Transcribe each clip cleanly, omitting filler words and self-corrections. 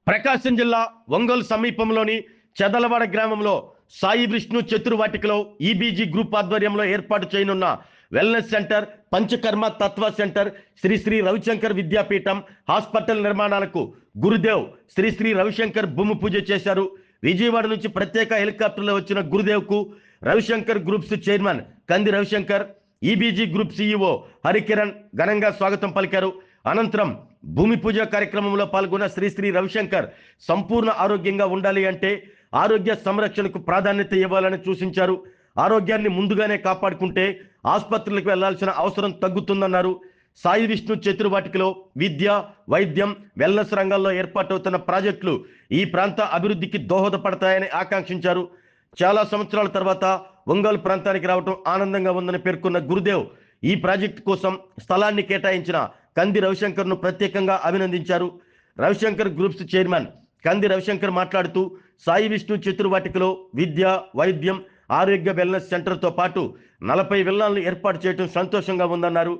ప్రకాశం జిల్లా ఒంగోలు సమీపంలోని చెదలవాడ గ్రామంలో సాయి విష్ణు చతుర్వాటికలో ఈబీజీ గ్రూప్ ఆధ్వర్యంలో ఏర్పాటు చేయనున్న వెల్నెస్ సెంటర్, పంచకర్మ తత్వ సెంటర్, శ్రీ శ్రీ రవిశంకర్ విద్యాపీఠం, హాస్పిటల్ నిర్మాణాలకు గురుదేవ్ శ్రీ శ్రీ రవిశంకర్ భూమి పూజ చేశారు. విజయవాడ నుంచి ప్రత్యేక హెలికాప్టర్లో వచ్చిన గురుదేవ్కు రవిశంకర్ గ్రూప్స్ చైర్మన్ కంది Ravishankar, EBG group CEO Harikiran ఘనంగా స్వాగతం పలికారు. అనంతరం భూమి పూజ కార్యక్రమంలో పాల్గొన్న శ్రీ శ్రీ రవిశంకర్ సంపూర్ణ ఆరోగ్యంగా ఉండాలి అంటే ఆరోగ్య సంరక్షణకు ప్రాధాన్యత ఇవ్వాలని సూచించారు. ఆరోగ్యాన్ని ముందుగానే కాపాడుకుంటే ఆసుపత్రులకు వెళ్లాల్సిన అవసరం తగ్గుతుందన్నారు. సాయి విష్ణు చతుర్వాటికలో విద్య, వైద్యం, వెల్నెస్ రంగాల్లో ఏర్పాటవుతున్న ప్రాజెక్టులు ఈ ప్రాంత అభివృద్ధికి దోహదపడతాయని ఆకాంక్షించారు. చాలా సంవత్సరాల తర్వాత ఒంగోలు ప్రాంతానికి రావడం ఆనందంగా ఉందని పేర్కొన్న గురుదేవ్ ఈ ప్రాజెక్టు కోసం స్థలాన్ని కేటాయించిన కంది రవిశంకర్ను ప్రత్యేకంగా అభినందించారు. రవిశంకర్ గ్రూప్స్ చైర్మన్ కంది రవిశంకర్ మాట్లాడుతూ సాయి విష్ణు చతుర్వాటికలో విద్య, వైద్యం, ఆరోగ్య వెల్నెస్ సెంటర్తో పాటు 40 విల్లాలను ఏర్పాటు చేయడం సంతోషంగా ఉందన్నారు.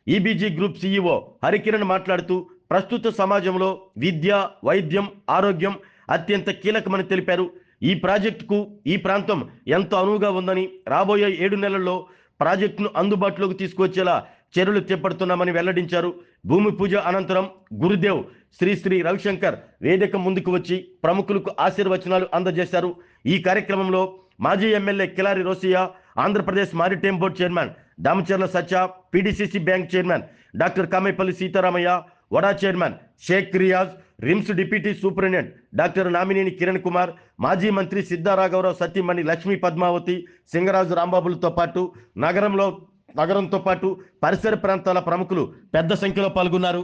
ఈబీజీ గ్రూప్ సీఈఓ హరికిరణ్ మాట్లాడుతూ ప్రస్తుత సమాజంలో విద్య, వైద్యం, ఆరోగ్యం అత్యంత కీలకమని తెలిపారు. ఈ ప్రాజెక్టుకు ఈ ప్రాంతం ఎంతో అనువుగా ఉందని, రాబోయే 7 నెలల్లో ప్రాజెక్టును అందుబాటులోకి తీసుకొచ్చేలా చర్యలు చేపడుతున్నామని వెల్లడించారు. భూమి పూజ అనంతరం గురుదేవ్ శ్రీ శ్రీ రవిశంకర్ వేదిక ముందుకు వచ్చి ప్రముఖులకు ఆశీర్వచనాలు అందజేశారు. ఈ కార్యక్రమంలో మాజీ MLA Kilari Rosaiah, Andhra Pradesh maritime board chairman Damacharla Satya, PDCC bank chairman doctor Kamepalli Seetharamaiah, వడా chairman Sheikh Riyaz, RIMS deputy superintendent doctor Namineni Kiran Kumar, మాజీ మంత్రి సిద్ధారాఘవరావు సతీమణి లక్ష్మీ పద్మావతి, సింగరాజు రాంబాబులతో పాటు నగరంతో పాటు పరిసర ప్రాంతాల ప్రముఖులు పెద్ద సంఖ్యలో పాల్గొన్నారు.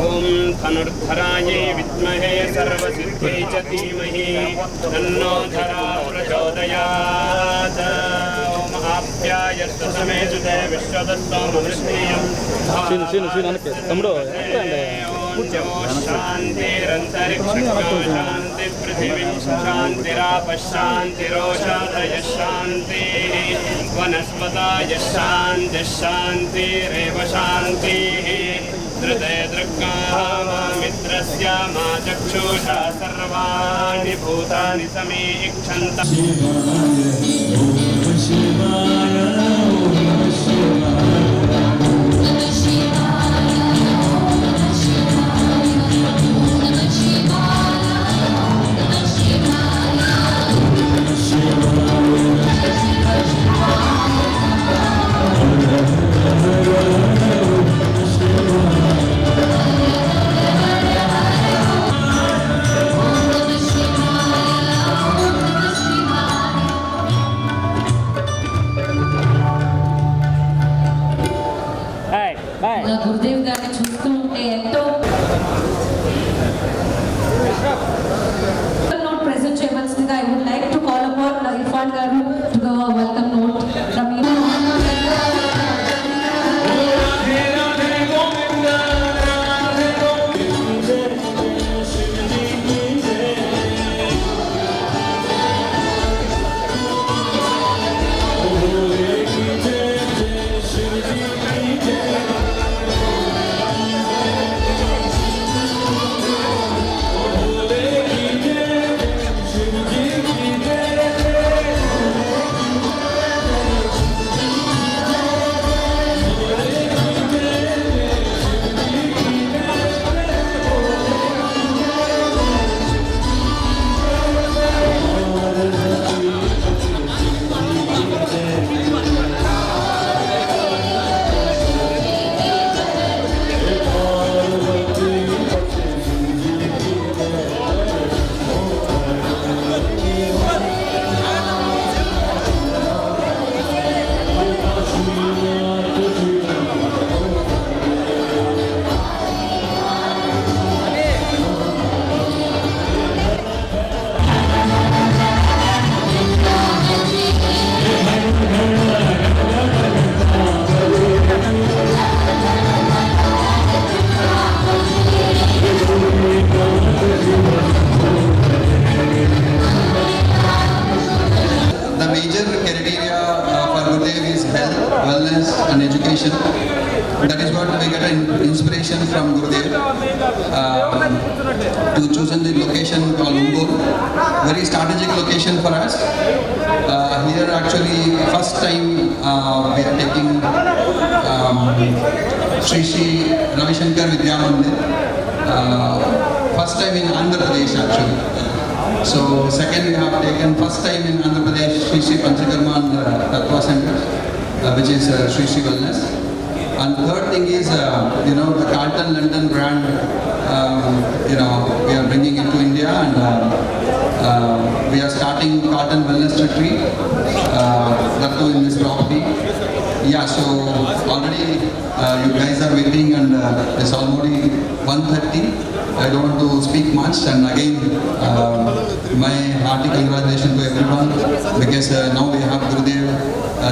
ओम धनुर्धरायै विद्महे सर्वसिद्ध्यै च धीमहि तन्नो धरा प्रचोदयात्। ओम आप्यायस्तु समे सुते विश्वदस्तोमवृष्णीयं शांति पृथिवी शांतिरापशांतिरोषधय शांति वनस्पतय शांति शांतिरेव शांति हृदय दृग्गा मित्रस्य मा चक्षुषा सर्वाणि भूतानि समीक्षन्तम् గురుదేవ్ గారిని చూస్తూ ఉంటే ఎంతో నోట్ ప్రెజెంట్ చేయవలసిందిగా I would like to call upon Irfan గారు to give a welcome note from and education. That is what we get an inspiration from Gurudev to chosen the location called Ungur. Very strategic location for us. Here actually first time we are taking Sri Sri Ravi Shankar Vidya Mandir. First time in Andhra Pradesh actually. So second we have taken first time in Andhra Pradesh Sri Sri Panchakarma and Tattva Center, which is Sri Sri Wellness. And third thing is, the Carlton London brand, we are bringing into India, and we are starting Carlton Wellness Retreat, that too in this property. Yeah, so already you guys are waiting, and it's already 1:30. I don't want to speak much, and again, my hearty congratulations to everyone, because now we have Gurudev.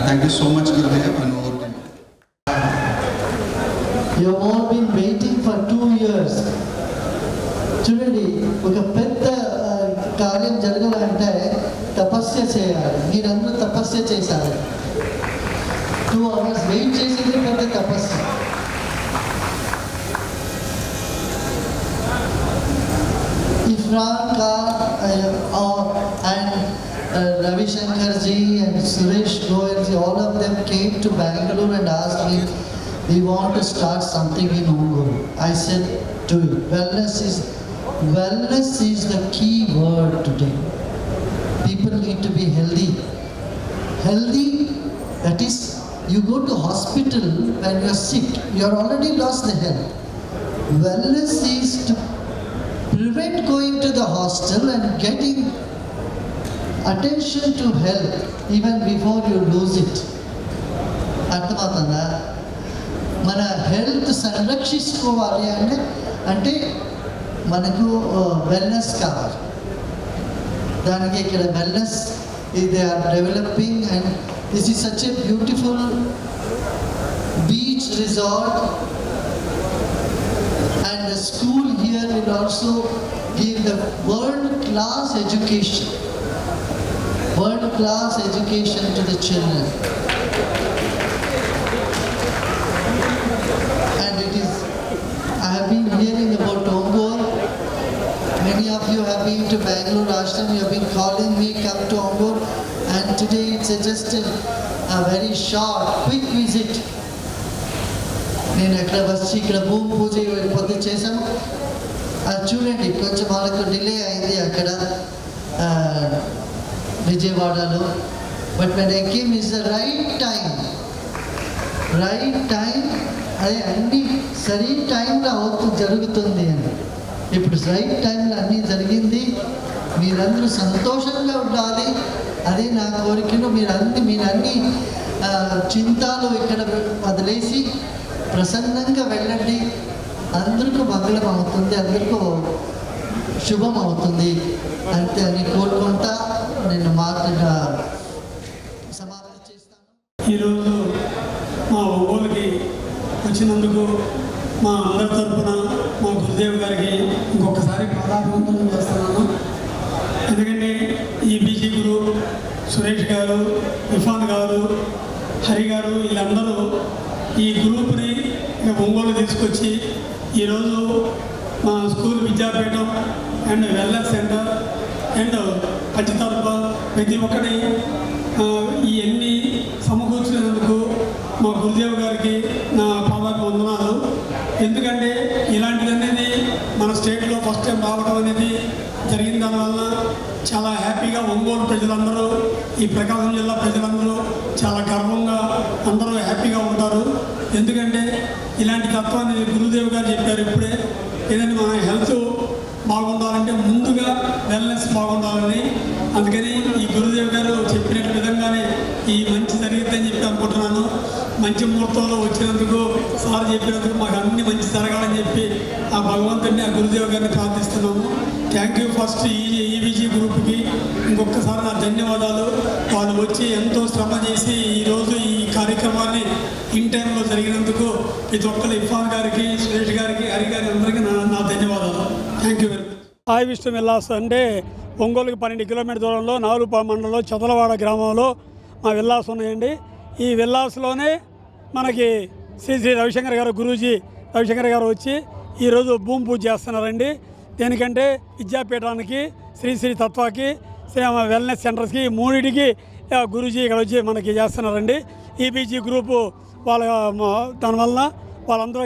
Thank you so much, Gurudev, and over to you. You have all been waiting for 2 years. చూడండి, ఒక పెద్ద కార్యం జరగాలంటే తపస్య చేయాలి. మీరందరూ తపస్య చేశారు. 2 hours wait చేసేది పెద్ద తపస్య. Ifran Khan and Ravi Shankar ji and Suresh Goyal ji, all of them came to Bangalore and asked me, we want to start something in Unguru. I said, do it. Wellness is the key word today. People need to be healthy. Healthy, that is, you go to hospital when you are sick, you are already lost the health. Wellness is to prevent going to the hospital and getting attention to health even before you lose it. అర్థమవుతుందా? మన health సంరక్షించుకోవాలి అంటే మనకు wellness కావాలి. దానికి ఇక్కడ wellness they are developing, and this is such a beautiful beach resort And the school here will also give the world-class education. World-class education to the children. And it is, I have been hearing about Ongole. Many of you have been to Bangalore Ashram, you have been calling me, come to Ongole. And today it's just a very short, quick visit. నేను ఎక్కడ వచ్చి ఇక్కడ భూమి పూజ పొద్దు చేసాము. అది చూడండి, కొంచెం వాళ్ళకు డిలే అయింది అక్కడ విజయవాడలో. But when I came is the right time. అదే అన్నీ సరి టైంలో జరుగుతుంది అని. ఇప్పుడు రైట్ టైంలో అన్నీ జరిగింది. మీరందరూ సంతోషంగా ఉండాలి, అదే నా కోరికను. మీరన్నీ చింతాలు ఇక్కడ వదిలేసి ప్రసన్నంగా వెళ్ళండి. అందరికీ మంగళం అవుతుంది, అందరికీ శుభం అవుతుంది అంతే అని కోరుకుంటా నేను మాటగా సమాప్తి చేస్తాను. ఈరోజు మా ఒంగోలుకి వచ్చినందుకు మా అందరి తరఫున మా గురుదేవ్ గారికి ఇంకొకసారి పాదాభివందనం చేస్తున్నాను. ఎందుకంటే ఈ బీజీ గురు సురేష్ గారు, ఇర్ఫాన్ గారు, హరి గారు వీళ్ళందరూ ఈ గ్రూప్ని ఒంగోలు తీసుకొచ్చి ఈరోజు మా school Vidyapeetham and wellness centre and పంచతర్ప ప్రతి ఒక్కటి ఇవన్నీ సమకూర్చినందుకు మా గురుదేవ్ గారికి నా పాదాభివందనాలు. ఎందుకంటే ఇలాంటిది అనేది మన స్టేట్లో ఫస్ట్ టైం రావడం అనేది జరిగిన దానివల్ల చాలా హ్యాపీగా ఒంగోలు ప్రజలందరూ, ఈ ప్రకాశం జిల్లా ప్రజలందరూ చాలా గర్వంగా అందరూ హ్యాపీగా ఉంటారు. ఎందుకంటే ఇలాంటి తత్వాన్ని గురుదేవ్ గారు చెప్పారు ఇప్పుడే. ఏదైనా మన హెల్త్ బాగుండాలంటే ముందుగా వెల్నెస్ బాగుండాలని. అందుకని ఈ గురుదేవ్ గారు చెప్పిన విధంగానే ఈ మంచి జరిగిద్దని చెప్పి అనుకుంటున్నాను. మంచి ముహూర్తంలో వచ్చినందుకు, సార్ చెప్పినందుకు మాకు అన్ని మంచి జరగాలని చెప్పి ఆ భగవంతుడిని, ఆ గురుదేవ్ గారిని ప్రార్థిస్తున్నాము. థ్యాంక్ యూ ఫస్ట్ ఈబీజీ గ్రూప్కి ఇంకొకసారి నా ధన్యవాదాలు. వాళ్ళు వచ్చి ఎంతో శ్రమ చేసి ఈరోజు ఈ కార్యక్రమాన్ని ఇన్ టైంలో జరిగినందుకు ప్రతి ఒక్కరు ఇర్ఫాన్ గారికి, సురేష్ గారికి, హరి గారి అందరికీ నా ధన్యవాదాలు. Thank you very much. Sai Vishnu villas అంటే ఒంగోలుకి 12 కిలోమీటర్ దూరంలో నాగులపాడు మండలంలో చదలవాడ గ్రామంలో మా విల్లాస్ ఉన్నాయండి. ఈ విల్లాస్లోనే మనకి శ్రీ రవిశంకర్ గారు, గురూజీ రవిశంకర్ గారు వచ్చి ఈరోజు భూమి పూజ చేస్తున్నారండి. దేనికంటే విద్యాపీఠానికి, శ్రీ తత్వాకి, శ్రీ వెల్నెస్ సెంటర్స్కి, మూడింటికి గురూజీ ఇక్కడ వచ్చి మనకి చేస్తున్నారండి. ఈబీజీ గ్రూపు వాళ్ళ దానివల్ల వాళ్ళందరూ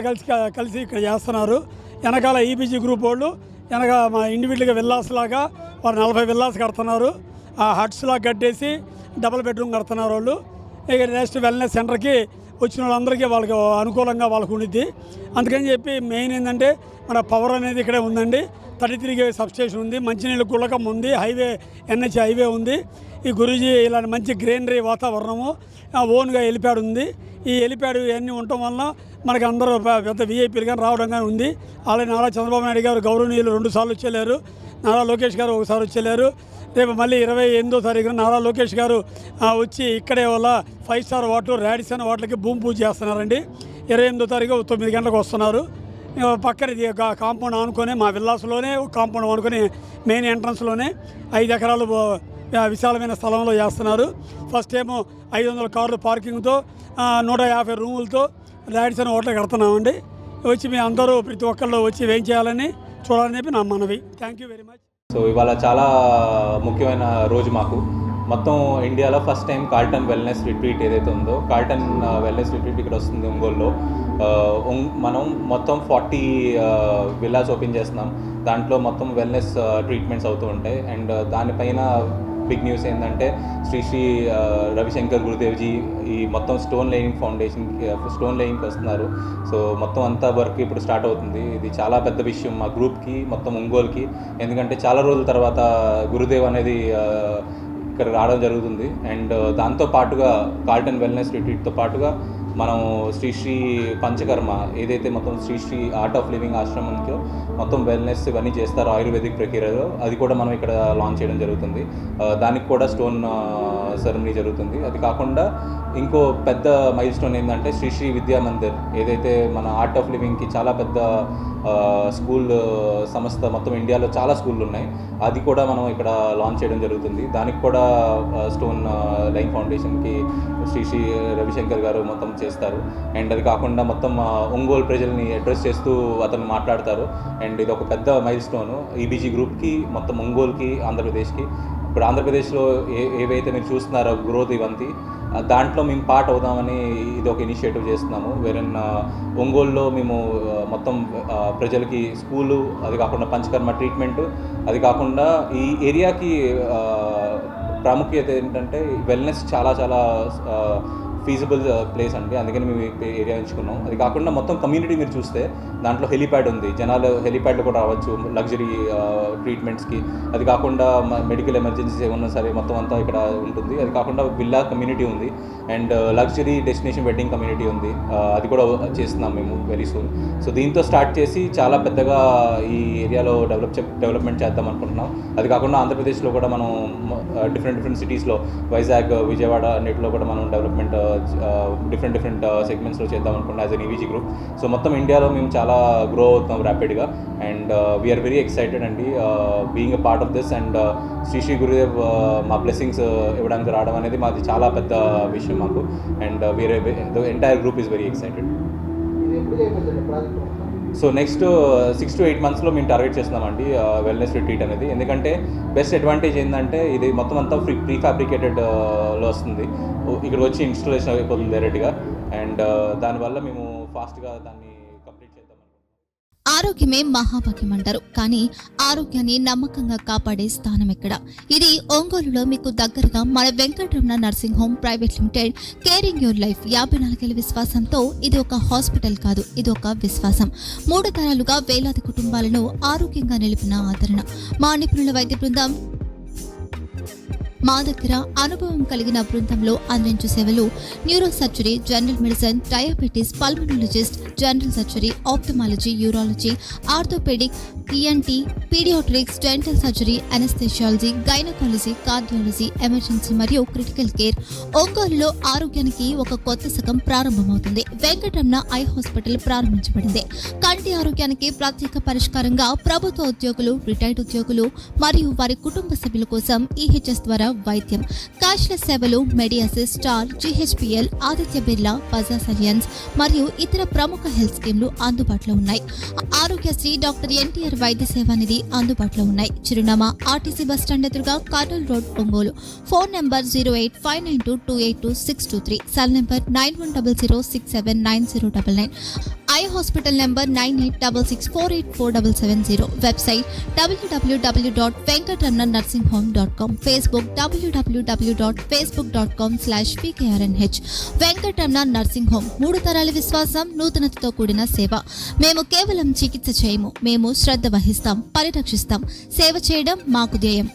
కలిసి ఇక్కడ చేస్తున్నారు. వెనకాల ఈబీజీ గ్రూప్ వాళ్ళు వెనక మా ఇండివిజువల్గా విల్లాస్ లాగా వాళ్ళు 40 విల్లాస్ కడుతున్నారు. ఆ హట్స్ లాగా కట్టేసి డబుల్ బెడ్రూమ్ కడుతున్నారు వాళ్ళు. ఇక నెక్స్ట్ వెల్నెస్ సెంటర్కి వచ్చిన వాళ్ళందరికీ వాళ్ళకి అనుకూలంగా వాళ్ళకు ఉండిద్ది. అందుకని చెప్పి మెయిన్ ఏంటంటే మన పవర్ అనేది ఇక్కడే ఉందండి. 33 సబ్స్టేషన్ ఉంది, మంచినీళ్ళు గుళ్ళకం ఉంది, హైవే NH హైవే ఉంది. ఈ గురూజీ ఇలాంటి మంచి గ్రీనరీ వాతావరణము, ఓన్గా హెలిప్యాడ్ ఉంది. ఈ హెలిప్యాడ్ ఇవన్నీ ఉండటం వలన మనకి అందరూ పెద్ద వీఐపీలు కానీ రావడం కానీ ఉంది. అలాగే నారా చంద్రబాబు నాయుడు గారు గౌరవనీయులు 2 సార్లు వచ్చేలేరు, నారా లోకేష్ గారు 1 సారి వచ్చేలేరు. రేపు మళ్ళీ 28వ తారీఖున నారా లోకేష్ గారు వచ్చి ఇక్కడే వల్ల 5 స్టార్ హోటల్, రాడిసన్ హోటల్కి భూమి పూజ చేస్తున్నారండి. 28వ తారీఖు 9 గంటలకు వస్తున్నారు. పక్కన కాంపౌండ్ ఆనుకొని మా విల్లాస్లోనే కాంపౌండ్ ఆనుకొని మెయిన్ ఎంట్రన్స్లోనే 5 ఎకరాలు విశాలమైన స్థలంలో చేస్తున్నారు. ఫస్ట్ ఏమో 500 కార్లు పార్కింగ్తో 150 రూములతో రాడిసన్ హోటల్ కడుతున్నామండి. వచ్చి మీ అందరూ ప్రతి ఒక్కళ్ళు వచ్చి ఏం చేయాలని చూడాలని చెప్పి నా మనవి. Thank you very much. So ఇవాళ చాలా ముఖ్యమైన రోజు మాకు. మొత్తం ఇండియాలో first time Carlton wellness retreat ఏదైతే ఉందో, కార్ల్టన్ వెల్నెస్ రిట్రీట్ ఇక్కడ వస్తుంది ఒంగోలులో. మనం మొత్తం 40 విల్లాస్ ఓపెన్ చేస్తున్నాం. దాంట్లో మొత్తం వెల్నెస్ ట్రీట్మెంట్స్ అవుతూ ఉంటాయి. అండ్ దానిపైన బిగ్ న్యూస్ ఏంటంటే శ్రీ రవిశంకర్ గురుదేవ్జీ ఈ మొత్తం స్టోన్ లేయింగ్కి వస్తున్నారు. సో మొత్తం అంతా వర్క్ ఇప్పుడు స్టార్ట్ అవుతుంది. ఇది చాలా పెద్ద విషయం మా గ్రూప్కి, మొత్తం ఒంగోలుకి. ఎందుకంటే చాలా రోజుల తర్వాత గురుదేవ్ అనేది ఇక్కడ రావడం జరుగుతుంది. అండ్ దాంతో పాటుగా కార్ల్టన్ వెల్నెస్ రిట్రీట్తో పాటుగా మనం శ్రీ పంచకర్మ ఏదైతే మొత్తం శ్రీ ఆర్ట్ ఆఫ్ లివింగ్ ఆశ్రమంలో మొత్తం వెల్నెస్ ఇవన్నీ చేస్తారు ఆయుర్వేదిక్ ప్రక్రియలో, అది కూడా మనం ఇక్కడ లాంచ్ చేయడం జరుగుతుంది. దానికి కూడా స్టోన్ సెరమనీ జరుగుతుంది. అది కాకుండా ఇంకో పెద్ద మైల్ స్టోన్ ఏంటంటే శ్రీ విద్యా మందిర్, ఏదైతే మన ఆర్ట్ ఆఫ్ లివింగ్కి చాలా పెద్ద స్కూల్ సంస్థ, మొత్తం ఇండియాలో చాలా స్కూళ్ళు ఉన్నాయి, అది కూడా మనం ఇక్కడ లాంచ్ చేయడం జరుగుతుంది. దానికి కూడా స్టోన్ లైన్ ఫౌండేషన్కి శ్రీ రవిశంకర్ గారు మొత్తం చేస్తారు. అండ్ అది కాకుండా మొత్తం ఒంగోలు ప్రజల్ని అడ్రస్ చేస్తూ అతను మాట్లాడతారు. అండ్ ఇది ఒక పెద్ద మైల్ స్టోను ఈబీజీ గ్రూప్కి, మొత్తం ఒంగోలుకి, ఆంధ్రప్రదేశ్కి. ఇప్పుడు ఆంధ్రప్రదేశ్లో ఏవైతే మీరు చూస్తున్నారో గ్రోత్ ఇవంతి, దాంట్లో మేము పార్ట్ అవుదామని ఇది ఒక ఇనిషియేటివ్ చేస్తున్నాము. వేరేన్ ఒంగోలులో మేము మొత్తం ప్రజలకి స్కూలు, అది కాకుండా పంచకర్మ ట్రీట్మెంట్, అది కాకుండా ఈ ఏరియాకి ప్రాముఖ్యత ఏంటంటే వెల్నెస్ చాలా చాలా ఫీజిబుల్ ప్లేస్ అండి, అందుకని మేము ఏరియా ఎంచుకున్నాం. అది కాకుండా మొత్తం కమ్యూనిటీ మీరు చూస్తే దాంట్లో హెలిప్యాడ్ ఉంది, జనాలు హెలిప్యాడ్లో కూడా రావచ్చు లగ్జరీ ట్రీట్మెంట్స్కి. అది కాకుండా మెడికల్ ఎమర్జెన్సీస్ ఏమన్నా సరే మొత్తం అంతా ఇక్కడ ఉంటుంది. అది కాకుండా విల్లా కమ్యూనిటీ ఉంది and luxury destination wedding community ఉంది, అది కూడా చేస్తున్నాం మేము వెరీ సూన్. సో దీంతో స్టార్ట్ చేసి చాలా పెద్దగా ఈ ఏరియాలో డెవలప్మెంట్ చేద్దాం అనుకుంటున్నాం. అది కాకుండా ఆంధ్రప్రదేశ్లో కూడా మనం డిఫరెంట్ సిటీస్లో, వైజాగ్, విజయవాడ అన్నిటిలో కూడా మనం డెవలప్మెంట్ డిఫరెంట్ సెగ్మెంట్స్లో చేద్దాం అనుకుంటున్నాం as an EBG group. So మొత్తం ఇండియాలో మేము చాలా గ్రో అవుతున్నాం ర్యాపిడ్గా అండ్ వీఆర్ వెరీ ఎక్సైటెడ్ అండి being a part of this. And Shri Gurudev మా బ్లెస్సింగ్స్ ఇవ్వడానికి రావడం అనేది మాది చాలా పెద్ద విషయం మాకు. And the entire group is very excited. So next 6 to 8 monthsలో మేము టార్గెట్ చేస్తున్నామండి వెల్నెస్ రిట్రీట్ అనేది. ఎందుకంటే బెస్ట్ అడ్వాంటేజ్ ఏంటంటే ఇది మొత్తం అంతా ప్రీ ఫ్యాబ్రికేటెడ్లో వస్తుంది, ఇక్కడ వచ్చి ఇన్స్టాలేషన్ అయిపోతుంది డైరెక్ట్గా. అండ్ దానివల్ల మేము ఫాస్ట్గా దాన్ని కంప్లీట్ చేద్దాం. ఆరోగ్యమే మహాభాగ్యం అంటారు, కానీ ఆరోగ్యాన్ని నమ్మకంగా కాపాడే స్థానం ఎక్కడ? ఇది ఒంగోలులో మీకు దగ్గరగా మన Venkataramana nursing home private limited, caring your life 54 ఏళ్ల విశ్వాసంతో. ఇది ఒక హాస్పిటల్ కాదు, ఇది ఒక విశ్వాసం. 3 తరాలుగా వేలాది కుటుంబాలను ఆరోగ్యంగా నిలిపిన ఆదరణ. మా నిపుణుల వైద్య బృందం మా దగ్గర అనుభవం కలిగిన బృందంలో అందించే సేవలు neuro surgery, general medicine, diabetes, pulmonologist, general surgery, ophthalmology, urology, orthopaedic, ENT, paediatrics, dental surgery, anaesthesiology, gynaecology, cardiology, emergency మరియు క్రిటికల్ కేర్. ఒంగోలులో ఆరోగ్యానికి ఒక కొత్త శకం ప్రారంభమవుతుంది. వెంకటరమణ ఐ హాస్పిటల్ ప్రారంభించబడింది. కంటి ఆరోగ్యానికి ప్రత్యేక పరిష్కారంగా ప్రభుత్వ ఉద్యోగులు, రిటైర్డ్ ఉద్యోగులు మరియు వారి కుటుంబ సభ్యుల కోసం ఈహెచ్ఎస్ ద్వారా వైద్యం, క్యాష్లెస్ సేవలు, మెడియాసిస్, స్టార్, జీహెచ్పీఎల్, ఆదిత్య బిర్లా, బజాజ్ అలియన్స్ మరియు ఇతర ప్రముఖ హెల్త్ స్కీమ్లు అందుబాటులో ఉన్నాయి. ఆరోగ్యశ్రీ, డాక్టర్ ఎన్టీఆర్ వైద్య సేవా నిధి అందుబాటులో ఉన్నాయి. చిరునామా ఆర్టీసీ బస్టాండ్ ఎదురుగా, Kurnool road, Ongole. Phone number 08592282623, cell number 9100679099, eye hospital number 9866484770, website www.venkatramanarsinghome.com, Facebook www.facebook.com/vkrnh. Venkataramana nursing home, 3 తరాల విశ్వాసం, నూతనతతో కూడిన సేవ. మేము కేవలం చికిత్స చేయము, మేము శ్రద్ధ వహిస్తాం, పరిరక్షిస్తాం. సేవ చేయడం మాకు ధ్యేయం.